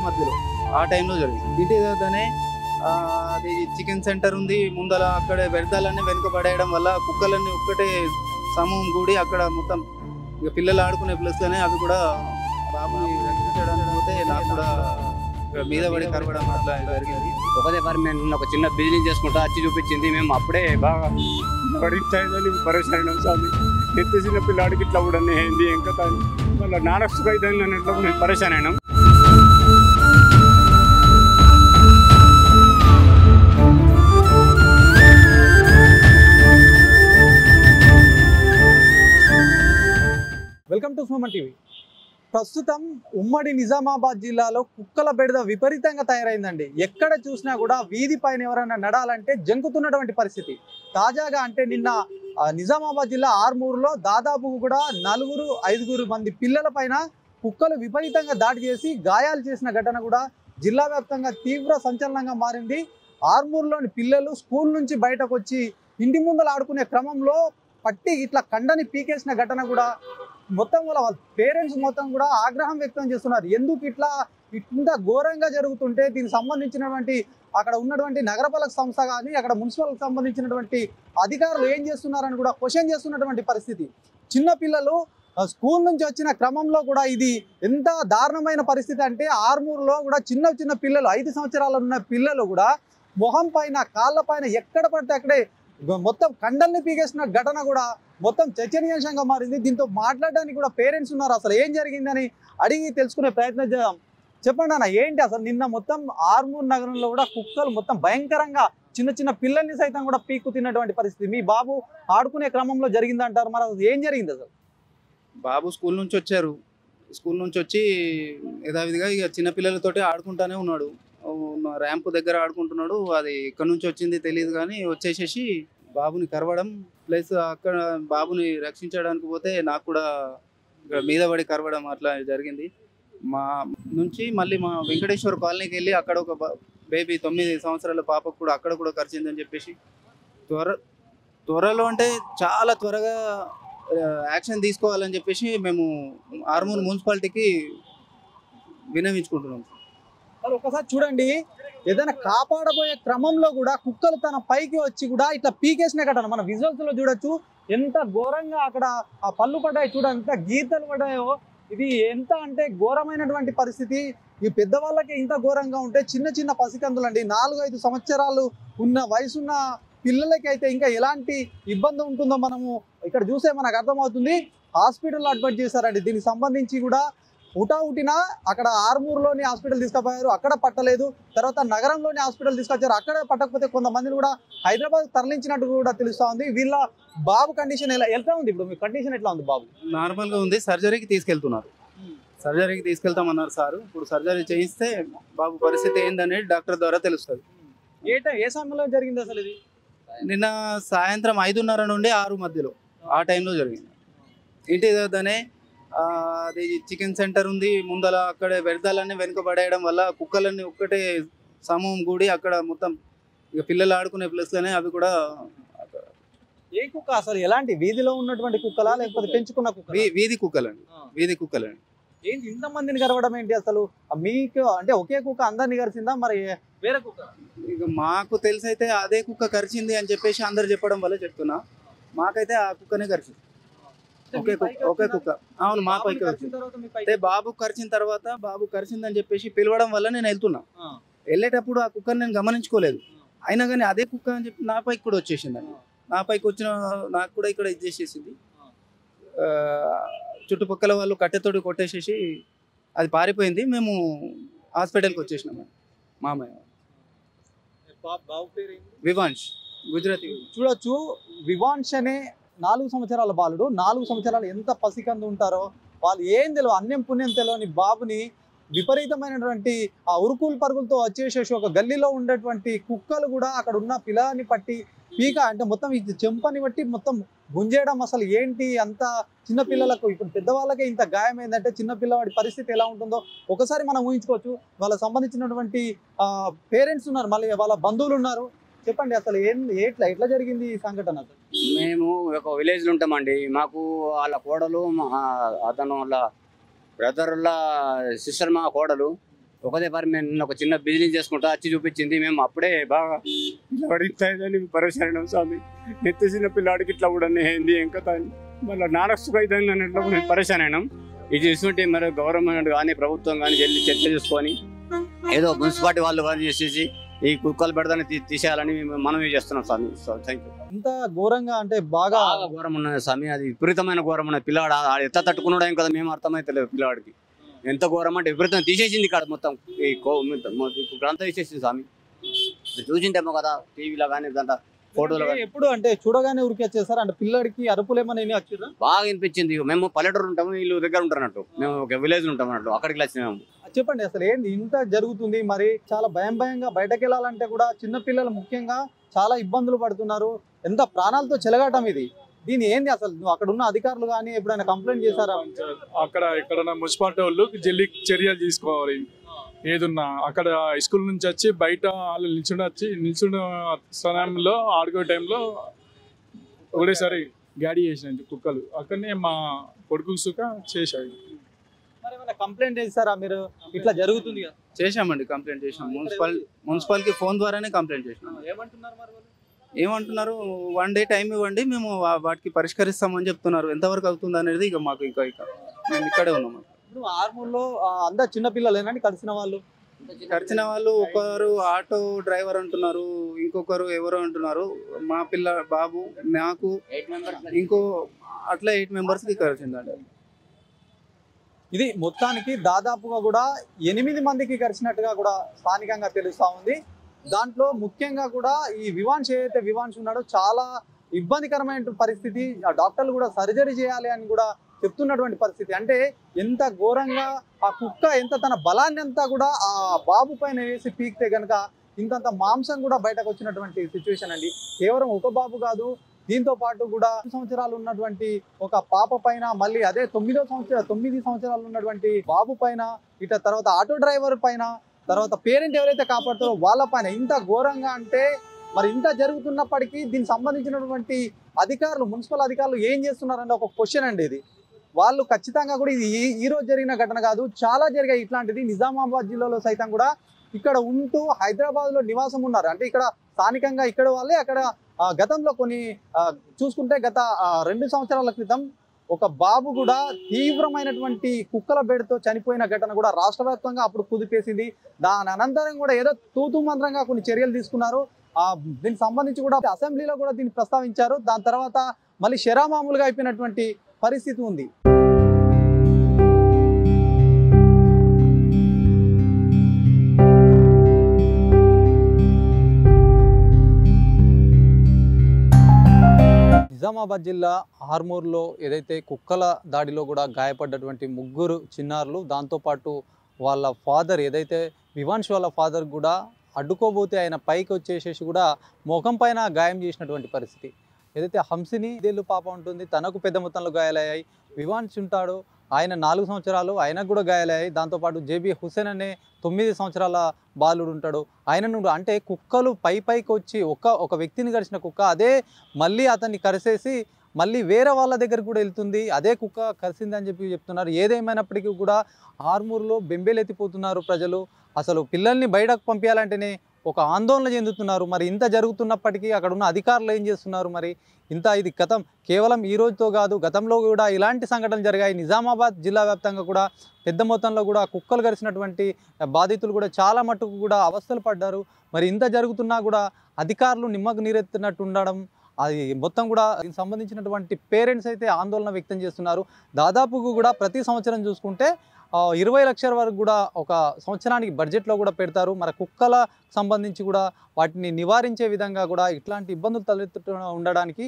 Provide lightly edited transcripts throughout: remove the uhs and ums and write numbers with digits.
మధ్యలో ఆ టైంలో జరిగింది. ఇంటి దగ్గరనే అది చికెన్ సెంటర్ ఉంది ముందర. అక్కడ వ్యర్థాలన్నీ వెనుకబడేయడం వల్ల కుక్కలన్నీ ఒక్కటే సమూహం కూడి అక్కడ మొత్తం ఇక పిల్లలు ఆడుకునే ప్లేస్లోనే అవి కూడా బాబుని రక్షించడానికి పోతే నాకు కూడా మీద పడి కరవడం అట్లా జరిగింది. ఒకదే నేను ఒక చిన్న బిజినెస్ చేసుకుంటా వచ్చి చూపించింది. మేము అప్పుడే బాగా పరిశ్రమ స్వామి ఎత్తి చిన్న పిల్లాడికి ఇట్లా కూడా ఏంది ఇంకా వాళ్ళ నానక్స్ అయితే నేను పరిశ్రమ అయినా. Welcome to Suman TV. ప్రస్తుతం ఉమ్మడి నిజామాబాద్ జిల్లాలో కుక్కల బెడద విపరీతంగా తయారైందండి. ఎక్కడ చూసినా కూడా వీధి పైన ఎవరైనా నడాలంటే జంకుతున్నటువంటి పరిస్థితి. తాజాగా అంటే నిన్న నిజామాబాద్ జిల్లా ఆర్మూరులో దాదాపు కూడా 4-5 మంది పిల్లల పైన కుక్కలు విపరీతంగా దాడి చేసి గాయాలు చేసిన ఘటన కూడా జిల్లా వ్యాప్తంగా తీవ్ర సంచలనంగా మారింది. ఆర్మూరులోని పిల్లలు స్కూల్ నుంచి బయటకు వచ్చి ఇంటి ముందర ఆడుకునే క్రమంలో పట్టి ఇట్లా కండని పీకేసిన ఘటన కూడా మొత్తం వాళ్ళ పేరెంట్స్ మొత్తం కూడా ఆగ్రహం వ్యక్తం చేస్తున్నారు. ఎందుకు ఇట్లా ఇంత ఘోరంగా జరుగుతుంటే దీనికి సంబంధించినటువంటి అక్కడ ఉన్నటువంటి నగరపాలక సంస్థ కానీ అక్కడ మున్సిపల్కి సంబంధించినటువంటి అధికారులు ఏం చేస్తున్నారని కూడా క్వశ్చన్ చేస్తున్నటువంటి పరిస్థితి. చిన్నపిల్లలు స్కూల్ నుంచి వచ్చిన క్రమంలో కూడా ఇది ఎంత దారుణమైన పరిస్థితి అంటే ఆర్మూరులో కూడా చిన్న పిల్లలు 5 సంవత్సరాలు ఉన్న పిల్లలు కూడా మొహం పైన కాళ్ళ పైన ఎక్కడ పడితే అక్కడే మొత్తం కండల్ని పీకేసిన ఘటన కూడా మొత్తం చర్చనీయాంశంగా మారింది. దీంతో మాట్లాడడానికి కూడా పేరెంట్స్ ఉన్నారు. అసలు ఏం జరిగిందని అడిగి తెలుసుకునే ప్రయత్నం చేద్దాం. చెప్పండి అన్న, ఏంటి అసలు నిన్న మొత్తం ఆర్మూర్ నగరంలో కూడా కుక్కలు మొత్తం భయంకరంగా చిన్న పిల్లల్ని సైతం కూడా పీక్కు తిన్నటువంటి పరిస్థితి మీ బాబు ఆడుకునే క్రమంలో జరిగిందంటారు. మరి అసలు ఏం జరిగింది? అసలు బాబు స్కూల్ నుంచి వచ్చారు. స్కూల్ నుంచి వచ్చి యథావిధిగా ఇక చిన్నపిల్లలతోటి ఆడుకుంటానే ఉన్నాడు. ర్యాంప్ దగ్గర ఆడుకుంటున్నాడు. అది ఎక్కడి నుంచి వచ్చింది తెలియదు కానీ వచ్చేసేసి బాబుని కరవడం ప్లస్ అక్కడ బాబుని రక్షించడానికి పోతే నాకు కూడా మీద పడి కరవడం అట్లా జరిగింది. మా నుంచి మళ్ళీ మా వెంకటేశ్వర కాలనీకి వెళ్ళి అక్కడ ఒక బేబీ 9 సంవత్సరాల పాపకు కూడా అక్కడ కూడా కరిచిందని చెప్పేసి త్వరలో అంటే చాలా త్వరగా యాక్షన్ తీసుకోవాలని చెప్పేసి మేము ఆర్మూర్ మున్సిపాలిటీకి విన్నవించుకుంటున్నాం. ఒకసారి చూడండి, ఏదైనా కాపాడబోయే క్రమంలో కూడా కుక్కలు తన పైకి వచ్చి కూడా ఇట్లా పీకేసిన ఘటన మన విజువల్స్ లో చూడొచ్చు. ఎంత ఘోరంగా అక్కడ ఆ పళ్ళు పడ్డాయి, చూడండి ఎంత గీతలు పడ్డాయో. ఇది ఎంత అంటే ఘోరమైనటువంటి పరిస్థితి. ఈ పెద్దవాళ్ళకి ఇంత ఘోరంగా ఉంటే చిన్న పసికందులు అండి 4-5 సంవత్సరాలు ఉన్న వయసున్న పిల్లలకి అయితే ఇంకా ఎలాంటి ఇబ్బంది ఉంటుందో మనము ఇక్కడ చూసే మనకు అర్థమవుతుంది. హాస్పిటల్లో అడ్మిట్ చేశారండి. దీనికి సంబంధించి కూడా ఉటావుటిన అక్కడ ఆర్మూర్లోని హాస్పిటల్ తీసుకుపోయారు, అక్కడ పట్టలేదు. తర్వాత నగరంలోని హాస్పిటల్ తీసుకొచ్చారు, అక్కడ పట్టకపోతే కొంతమందిని కూడా హైదరాబాద్ తరలించినట్టు కూడా తెలుస్తా ఉంది. వీళ్ళ బాబు కండిషన్ ఎట్లా ఉంది? ఇప్పుడు మీ కండిషన్ ఎట్లా ఉంది? బాబు నార్మల్గా ఉంది. సర్జరీకి తీసుకెళ్తున్నారు. సర్జరీకి తీసుకెళ్తామన్నారు సార్. ఇప్పుడు సర్జరీ చేయిస్తే బాబు పరిస్థితి ఏందనేది డాక్టర్ ద్వారా తెలుస్తుంది. ఏ సమయంలో జరిగింది అసలు ఇది? నిన్న సాయంత్రం 5:30 నుండి 6 మధ్యలో ఆ టైంలో జరిగింది. ఇంటి దగ్గరనే అది చికెన్ సెంటర్ ఉంది ముందర. అక్కడ వ్యర్థాలన్నీ వెనుకబడేయడం వల్ల కుక్కలన్నీ ఒక్కటే సమూహం కూడి అక్కడ మొత్తం ఇక పిల్లలు ఆడుకునే ప్లేస్లోనే అవి కూడా. ఏ కుక్క అసలు? ఎలాంటి వీధిలో ఉన్నటువంటి కుక్కలా లేకపోతే పెంచుకున్న కుక్క? వీధి కుక్కలండి. వీధి కుక్కలండి. ఏంటి ఇంతమందిని కరవడం ఏంటి అసలు? మీకు అంటే ఒకే కుక్క అందరిని కరిచిందా మరి వేరే కుక్క? ఇక మాకు తెలిసి అయితే అదే కుక్క కరిచింది అని చెప్పేసి అందరు చెప్పడం వల్ల చెప్తున్నా. మాకైతే ఆ కుక్కనే కరిచింది. ఒకే కుక్క. అవును, మా పైకి వచ్చింది. అంటే బాబు కరిచిన తర్వాత బాబు కరిచిందని చెప్పేసి పిలవడం వల్ల నేను వెళ్తున్నా. వెళ్ళేటప్పుడు ఆ కుక్కని నేను గమనించుకోలేదు. అయినా కానీ అదే కుక్క అని చెప్పి నా పైకి కూడా వచ్చేసిందండి. నా పైకి వచ్చిన నాకు కూడా ఇక్కడ ఇది చేసేసింది. చుట్టుపక్కల వాళ్ళు కట్టెతోటి కొట్టేసేసి అది పారిపోయింది. మేము హాస్పిటల్కి వచ్చేసినాం. మామయ్య వివాంష్, గుజరాతీ. చూడొచ్చు, వివాంష్ అనే 4 సంవత్సరాల బాలుడు. 4 సంవత్సరాలు ఎంత పసికందు ఉంటారో వాళ్ళు. ఏం తెలియదు, అన్యం పుణ్యం తెలియని బాబుని విపరీతమైనటువంటి ఆ ఉరుకులు పరుగులతో వచ్చేసేసి ఒక గల్లీలో ఉండేటువంటి కుక్కలు కూడా అక్కడ ఉన్న పిల్లని పట్టి పీక అంటే మొత్తం ఇది చెంపని బట్టి మొత్తం గుంజేయడం. అసలు ఏంటి అంత చిన్నపిల్లలకు? ఇప్పుడు పెద్దవాళ్ళకే ఇంత గాయమైందంటే చిన్నపిల్లవాడి పరిస్థితి ఎలా ఉంటుందో ఒకసారి మనం ఊహించుకోవచ్చు. వాళ్ళకి సంబంధించినటువంటి పేరెంట్స్ ఉన్నారు, మళ్ళీ వాళ్ళ బంధువులు ఉన్నారు. చెప్పండి అసలు ఎట్లా జరిగింది ఈ సంఘటన? మేము ఒక విలేజ్లో ఉంటామండి. మాకు వాళ్ళ కోడలు అతను వాళ్ళ బ్రదర్ వాళ్ళ సిస్టర్ మా కోడలు ఒకదే పరి నేను ఒక చిన్న బిజినెస్ చేసుకుంటా వచ్చి చూపించింది. మేము అప్పుడే బాగా పిల్లవాడు ఇట్లా అయిందని పరిశానం స్వామి. చిన్న పిల్లాడికి ఇట్లా కూడా ఏంది ఏం కథ అని మళ్ళీ నానస్తుగా అవుతుందని ఎట్లా నేను పరిశానం. ఇది చూస్తుంటే మరి గవర్నమెంట్ కానీ ప్రభుత్వం కానీ వెళ్ళి చర్చ చేసుకొని ఏదో మున్సిపాలిటీ వాళ్ళు కానీ చేసేసి ఈ కుక్కలు పెడదాన్ని తీసేయాలని మనమే చేస్తున్నాం స్వామి. Thank you. ఇంత ఘోరంగా అంటే బాగా ఘోరం ఉన్నది స్వామి, అది విపరీతమైన ఘోరం ఉన్నది. పిల్లాడు ఎంత తట్టుకున్నాడో ఏం కదా మేము అర్థమైతే లేదు. పిల్లవాడికి ఎంత ఘోరం అంటే విపరీతం తీసేసింది ఇక్కడ మొత్తం గ్రంథం తీసేసింది స్వామి. చూసిందేమో కదా టీవీలో కానీ దాంట్లో ఫోటోలు కానీ. ఎప్పుడు అంటే చూడగానే ఉరికి వచ్చేసారు అంటే పిల్లడికి అరుపులు ఏమైనా వచ్చిర్రా? బాగా వినిపించింది. మేము పల్లెటూరు ఉంటాము, వీళ్ళు దగ్గర ఉంటారు అన్నట్టు, మేము ఒక విలేజ్ ఉంటాం అన్నట్టు, అక్కడికి వచ్చినాము. చెప్పండి అసలు ఏంది ఇంత జరుగుతుంది? మరి చాలా భయంగా బయటకు వెళ్ళాలంటే కూడా చిన్న పిల్లలు ముఖ్యంగా చాలా ఇబ్బందులు పడుతున్నారు. ఎంత ప్రాణాలతో చెలగాటం ఇది. దీని ఏంది అసలు? నువ్వు అక్కడ ఉన్న అధికారులు కానీ ఎప్పుడైనా కంప్లైంట్ చేశారా? అక్కడ ఎక్కడన్నా మున్సిపాలిటీ వాళ్ళు జల్లి చర్యలు తీసుకోవాలి. ఏదున్నా అక్కడ స్కూల్ నుంచి వచ్చి బయట వాళ్ళు నిల్చున్న సమయంలో ఆడుకునే టైంలో ఒకటేసారి గాడి చేసినాయి కుక్కలు. అక్కడనే మా కొడుకు సుఖ చేశాయి. మరి ఏమైనా కంప్లైంట్ చేశారా మీరు? ఇట్లా జరుగుతుంది కదా. చేశామండి, కంప్లైంట్ చేసాం. మున్సిపాలిటీకి ఫోన్ ద్వారానే కంప్లైంట్ చేసినాం. ఏమంటున్నారు మరి వాళ్ళు? ఏమంటున్నారు, 1 డే టైం ఇవ్వండి, మేము వాటికి పరిష్కరిస్తామని చెప్తున్నారు. ఎంతవరకు అవుతుంది అనేది ఇక మాకు ఇక మేము ఇక్కడే ఉన్నాము. ఇప్పుడు ఆర్మూర్లో అందరు చిన్న పిల్లలేనండి కలిసిన వాళ్ళు? కలిసిన వాళ్ళు ఒకరు ఆటో డ్రైవర్ అంటున్నారు, ఇంకొకరు ఎవరో అంటున్నారు. మా బాబు, నాకు ఇంకో అట్లా 8 మెంబర్స్కి కలిసిందండి. ఇది మొత్తానికి దాదాపుగా కూడా 8 మందికి కలిసినట్టుగా కూడా స్థానికంగా తెలుస్తా ఉంది. దాంట్లో ముఖ్యంగా కూడా ఈ వివాన్స్ ఏదైతే వివాన్స్ ఉన్నాడో చాలా ఇబ్బందికరమైన పరిస్థితి. ఆ డాక్టర్లు కూడా సర్జరీ చేయాలి అని కూడా చెప్తున్నటువంటి పరిస్థితి. అంటే ఎంత ఘోరంగా ఆ కుక్క ఎంత తన బలాన్ని అంతా కూడా ఆ బాబు పైన వేసి పీకితే కనుక ఇంతంత మాంసం కూడా బయటకు వచ్చినటువంటి సిచ్యువేషన్ అండి. కేవలం ఒక బాబు కాదు, దీంతో పాటు కూడా 2 సంవత్సరాలు ఉన్నటువంటి ఒక పాప పైన, మళ్ళీ అదే 9 సంవత్సరాలు ఉన్నటువంటి బాబు పైన, ఇట తర్వాత ఆటో డ్రైవర్ పైన, తర్వాత పేరెంట్ ఎవరైతే కాపాడుతారో వాళ్ళ పైన ఇంత ఘోరంగా అంటే మరి ఇంత జరుగుతున్నప్పటికీ దీనికి సంబంధించినటువంటి అధికారులు, మున్సిపల్ అధికారులు ఏం చేస్తున్నారంటే ఒక క్వశ్చన్ అండి ఇది. వాళ్ళు ఖచ్చితంగా కూడా ఇది ఈ రోజు జరిగిన ఘటన కాదు, చాలా జరిగాయి ఇట్లాంటిది. నిజామాబాద్ జిల్లాలో సైతం కూడా ఇక్కడ ఉంటూ హైదరాబాద్లో నివాసం ఉన్నారు. అంటే ఇక్కడ స్థానికంగా ఇక్కడ వాళ్ళే అక్కడ గతంలో కొన్ని చూసుకుంటే గత 2 సంవత్సరాల క్రితం ఒక బాబు కూడా తీవ్రమైనటువంటి కుక్కల బెడతో చనిపోయిన ఘటన కూడా రాష్ట్ర వ్యాప్తంగా అప్పుడు కుదిపేసింది. దాని అనంతరం కూడా ఏదో తూతు మంత్రంగా కొన్ని చర్యలు తీసుకున్నారు. దీనికి సంబంధించి కూడా అసెంబ్లీలో కూడా దీన్ని ప్రస్తావించారు. దాని తర్వాత మళ్ళీ శరామామూలుగా అయిపోయినటువంటి పరిస్థితి ఉంది. నిజామాబాద్ జిల్లా ఆర్మూర్లో ఏదైతే కుక్కల దాడిలో కూడా గాయపడ్డటువంటి 3 చిన్నారులు, దాంతోపాటు వాళ్ళ ఫాదర్ ఏదైతే వివాన్స్ వాళ్ళ ఫాదర్ కూడా అడ్డుకోబోతే ఆయన పైకి వచ్చేసేసి కూడా ముఖం పైన గాయం చేసినటువంటి పరిస్థితి. ఏదైతే హంసిని 5 ఏళ్ళు పాప ఉంటుంది, తనకు పెద్ద మొత్తంలో గాయాలయ్యాయి. వివాన్స్ ఉంటాడు, ఆయన 4 సంవత్సరాలు, ఆయనకు కూడా గాయాలయ్యాయి. దాంతోపాటు జేబీ హుసేన్ అనే 9 సంవత్సరాల బాలుడు ఉంటాడు. ఆయనను అంటే కుక్కలు పైకి వచ్చి ఒక వ్యక్తిని కరిచిన కుక్క అదే మళ్ళీ అతన్ని కరిసేసి మళ్ళీ వేరే వాళ్ళ దగ్గర కూడా వెళ్తుంది. అదే కుక్క కరిసిందని చెప్తున్నారు. ఏదేమైనప్పటికీ కూడా ఆర్మూర్లో బెంబేలెత్తిపోతున్నారు ప్రజలు. అసలు పిల్లల్ని బయటకు పంపించాలంటేనే ఒక ఆందోళన చెందుతున్నారు. మరి ఇంత జరుగుతున్నప్పటికీ అక్కడ ఉన్న అధికారులు ఏం చేస్తున్నారు? మరి ఇది గతం కేవలం ఈ రోజుతో కాదు, గతంలో కూడా ఇలాంటి సంఘటనలు జరిగాయి. నిజామాబాద్ జిల్లా వ్యాప్తంగా కూడా పెద్ద మొత్తంలో కూడా కుక్కలు కరిసినటువంటి బాధితులు కూడా చాలా మట్టుకు కూడా అవస్థలు పడ్డారు. మరి ఇంత జరుగుతున్నా కూడా అధికారులు నిమ్మకు నీరెత్తినట్టు ఉండడం, అది మొత్తం కూడా దీనికి సంబంధించినటువంటి పేరెంట్స్ అయితే ఆందోళన వ్యక్తం చేస్తున్నారు. దాదాపుగా కూడా ప్రతి సంవత్సరం చూసుకుంటే 20 లక్షల వరకు కూడా ఒక సంవత్సరానికి బడ్జెట్లో కూడా పెడతారు. మరి కుక్కల సంబంధించి కూడా వాటిని నివారించే విధంగా కూడా ఇట్లాంటి ఇబ్బందులు తలెత్తుతూ ఉండడానికి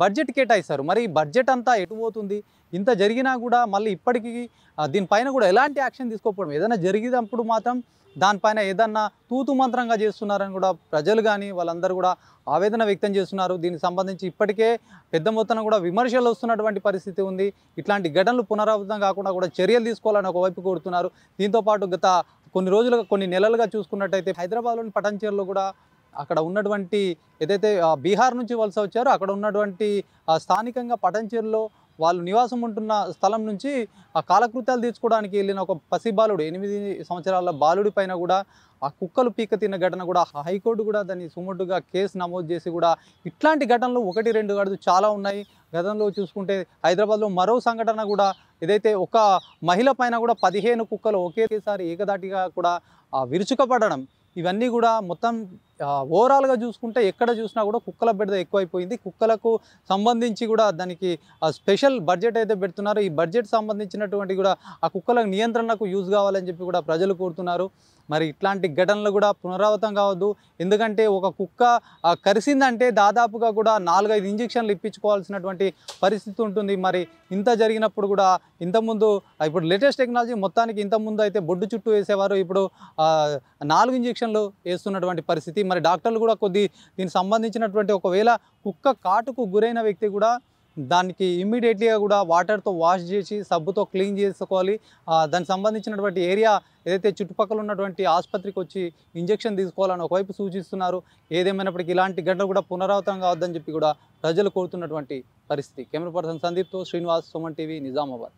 బడ్జెట్ కేటాయిస్తారు. మరి ఈ బడ్జెట్ అంతా ఎటు పోతుంది? ఇంత జరిగినా కూడా మళ్ళీ ఇప్పటికీ దీనిపైన కూడా ఎలాంటి యాక్షన్ తీసుకోకపోవడం, ఏదైనా జరిగినప్పుడు మాత్రం దానిపైన ఏదన్నా తూతు మంత్రంగా చేస్తున్నారని కూడా ప్రజలు కానీ వాళ్ళందరూ కూడా ఆవేదన వ్యక్తం చేస్తున్నారు. దీనికి సంబంధించి ఇప్పటికే పెద్ద మొత్తంలో కూడా విమర్శలు వస్తున్నటువంటి పరిస్థితి ఉంది. ఇట్లాంటి ఘటనలు పునరావృతం కాకుండా కూడా చర్యలు తీసుకోవాలని ఒకవైపు కోరుతున్నారు. దీంతోపాటు గత కొన్ని నెలలుగా చూసుకున్నట్టయితే హైదరాబాద్లోని పటాన్చెరులో కూడా అక్కడ ఉన్నటువంటి ఏదైతే బీహార్ నుంచి వలస వచ్చారో అక్కడ ఉన్నటువంటి స్థానికంగా పటాన్చెరులో వాళ్ళు నివాసం ఉంటున్న స్థలం నుంచి ఆ కాలకృత్యాలు తీర్చుకోవడానికి వెళ్ళిన ఒక పసిబాలుడు 8 సంవత్సరాల బాలుడి పైన కూడా ఆ కుక్కలు పీక తిన్న ఘటన కూడా హైకోర్టు కూడా దాన్ని సుమోటుగా కేసు నమోదు చేసి కూడా ఇట్లాంటి ఘటనలు 1-2 కాదు చాలా ఉన్నాయి. గతంలో చూసుకుంటే హైదరాబాద్లో మరో సంఘటన కూడా ఏదైతే ఒక మహిళ పైన కూడా 15 కుక్కలు ఒకేసారి ఏకదాటిగా కూడా విరుచుకపడడం, ఇవన్నీ కూడా మొత్తం ఓవరాల్గా చూసుకుంటే ఎక్కడ చూసినా కూడా కుక్కల బెడద ఎక్కువైపోయింది. కుక్కలకు సంబంధించి కూడా దానికి స్పెషల్ బడ్జెట్ అయితే పెడుతున్నారు. ఈ బడ్జెట్ సంబంధించినటువంటి కూడా ఆ కుక్కల నియంత్రణకు యూజ్ కావాలని చెప్పి కూడా ప్రజలు కోరుతున్నారు. మరి ఇట్లాంటి ఘటనలు కూడా పునరావృతం కావద్దు. ఎందుకంటే ఒక కుక్క కరిసిందంటే దాదాపుగా కూడా 4-5 ఇంజెక్షన్లు ఇప్పించుకోవాల్సినటువంటి పరిస్థితి ఉంటుంది. మరి ఇంత జరిగినప్పుడు కూడా ఇంతకుముందు ఇప్పుడు లేటెస్ట్ టెక్నాలజీ మొత్తానికి ఇంతకుముందు అయితే బొడ్డు చుట్టూ వేసేవారు, ఇప్పుడు 4 ఇంజెక్షన్లు వేస్తున్నటువంటి పరిస్థితి. మరి డాక్టర్లు కూడా దీనికి సంబంధించినటువంటి ఒకవేళ కుక్క కాటుకు గురైన వ్యక్తి కూడా దానికి ఇమ్మీడియట్లీగా కూడా వాటర్తో వాష్ చేసి సబ్బుతో క్లీన్ చేసుకోవాలి. దానికి సంబంధించినటువంటి ఏరియా ఏదైతే చుట్టుపక్కల ఉన్నటువంటి ఆసుపత్రికి వచ్చి ఇంజెక్షన్ తీసుకోవాలని ఒకవైపు సూచిస్తున్నారు. ఏదేమైనప్పటికీ ఇలాంటి ఘటనలు కూడా పునరావృతం కావద్దని చెప్పి కూడా ప్రజలు కోరుతున్నటువంటి పరిస్థితి. కెమెరా పర్సన్ సందీప్తో శ్రీనివాస్, సుమన్ టీవీ, నిజామాబాద్.